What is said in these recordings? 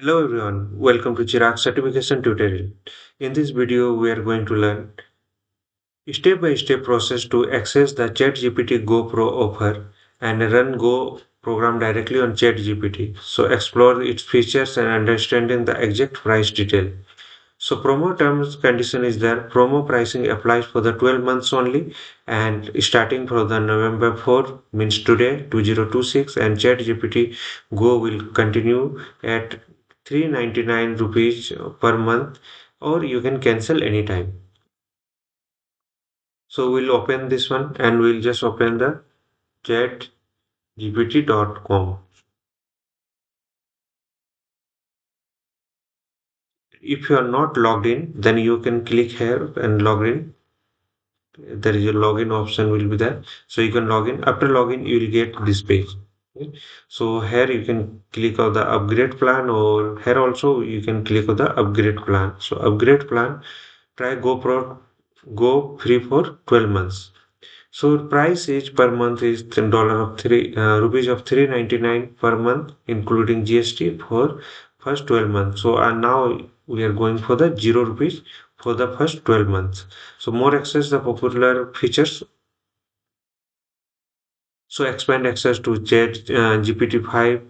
Hello everyone, welcome to Chirag certification tutorial. In this video, we are going to learn step-by-step process to access the ChatGPT Go Pro offer and run Go program directly on ChatGPT. So explore its features and understanding the exact price detail. So promo terms condition is there. Promo pricing applies for the 12 months only and starting for the November 4 means today 2026 and ChatGPT Go will continue at 399 rupees per month or you can cancel anytime. So we'll open this one and we'll just open the chatgpt.com. If you are not logged in, then you can click here and log in. There is a login option will be there, so you can log in. After login you will get this page. Okay. So here you can click on the upgrade plan, or here also you can click on the upgrade plan. So upgrade plan, try GoPro Go free for 12 months. So price is per month is $10 of three rupees of 399 per month including GST for first 12 months. So and now we are going for the 0 rupees for the first 12 months. So more access the popular features. So expand access to Chat GPT-5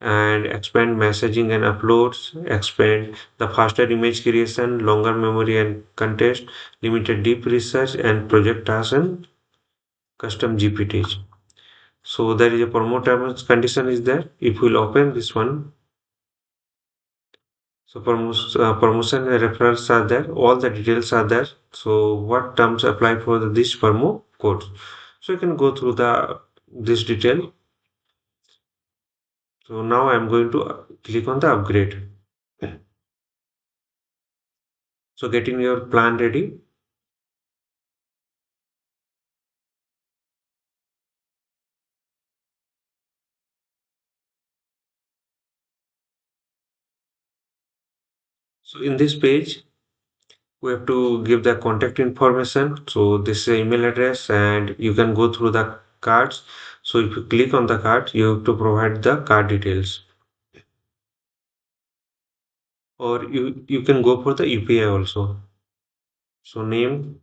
and expand messaging and uploads, expand the faster image creation, longer memory and context, limited deep research and project tasks and custom GPTs. So there is a promo terms condition is there. If we'll open this one, so promotion and referrals are there. All the details are there. So what terms apply for this promo code? So you can go through the this detail. So now I'm going to click on the upgrade. So getting your plan ready. So in this page, we have to give the contact information. So this is email address and you can go through the cards. So if you click on the card, you have to provide the card details. Or you can go for the UPI also. So name,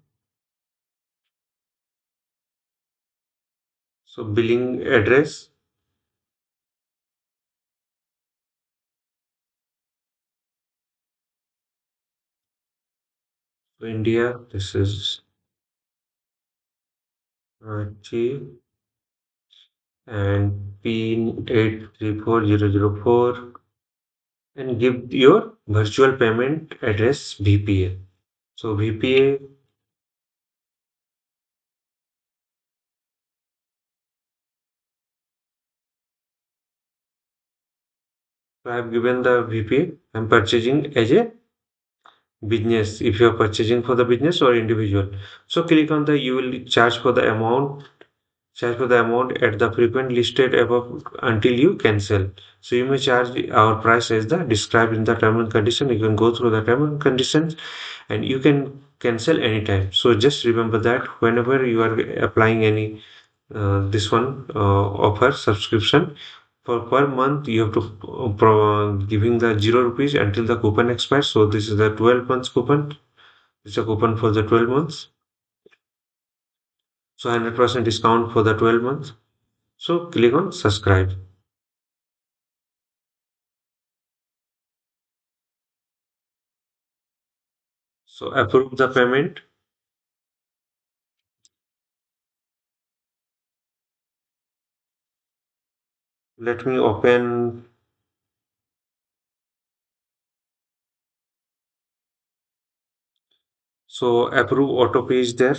so billing address, so India, this is T and PIN 834004 and give your virtual payment address VPA. So VPA, so I have given the VPA. I'm purchasing as a business. If you are purchasing for the business or individual, so click on the you will charge for the amount at the frequent listed above until you cancel. So you may charge our price as the described in the term and condition. You can go through the term and conditions and you can cancel anytime. So just remember that whenever you are applying any this one offer subscription for per month you have to giving the 0 rupees until the coupon expires. So this is the 12 months coupon. It's a coupon for the 12 months. So 100% discount for the 12 months. So click on subscribe. So approve the payment. Let me open. So approve auto pay is there.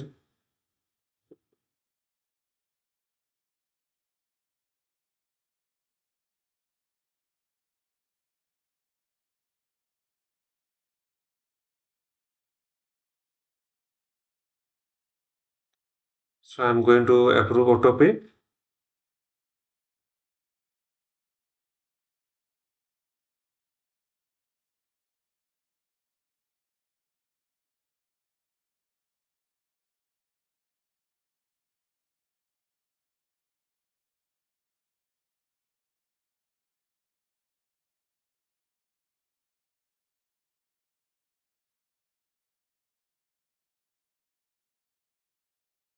So I'm going to approve auto pay.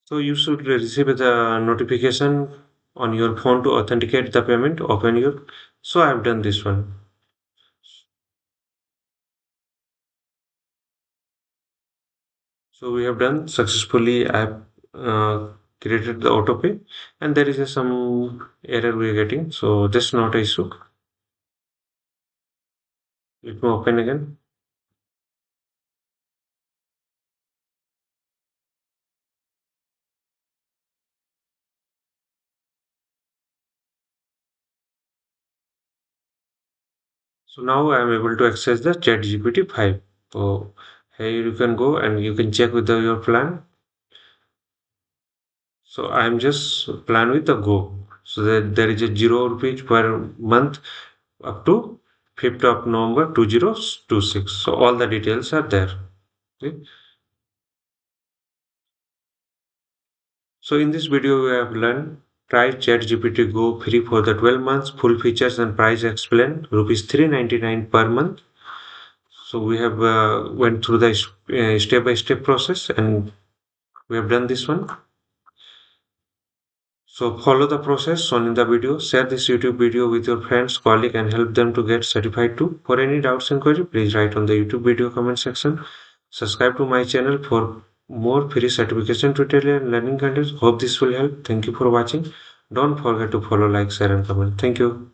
So you should receive the notification on your phone to authenticate the payment. Open your. So I have done this one. So we have done successfully. I have created the autopay, and there is some error we are getting. So this not an issue. Let me open again. So now I am able to access the ChatGPT 5. So here you can go and you can check with your plan. So I am just plan with the Go. So that there is a 0 rupees per month up to 5th of November 2026. So all the details are there. Okay. So in this video we have learned try ChatGPT Go free for the 12 months, full features and price explained, rupees 399 per month. So we have went through the step by step process and we have done this one. So follow the process shown in the video. Share this YouTube video with your friends, colleagues, and help them to get certified too. For any doubts and query, please write on the YouTube video comment section. Subscribe to my channel for more free certification tutorial and learning content. Hope this will help. Thank you for watching. Don't forget to follow, like, share, and comment. Thank you.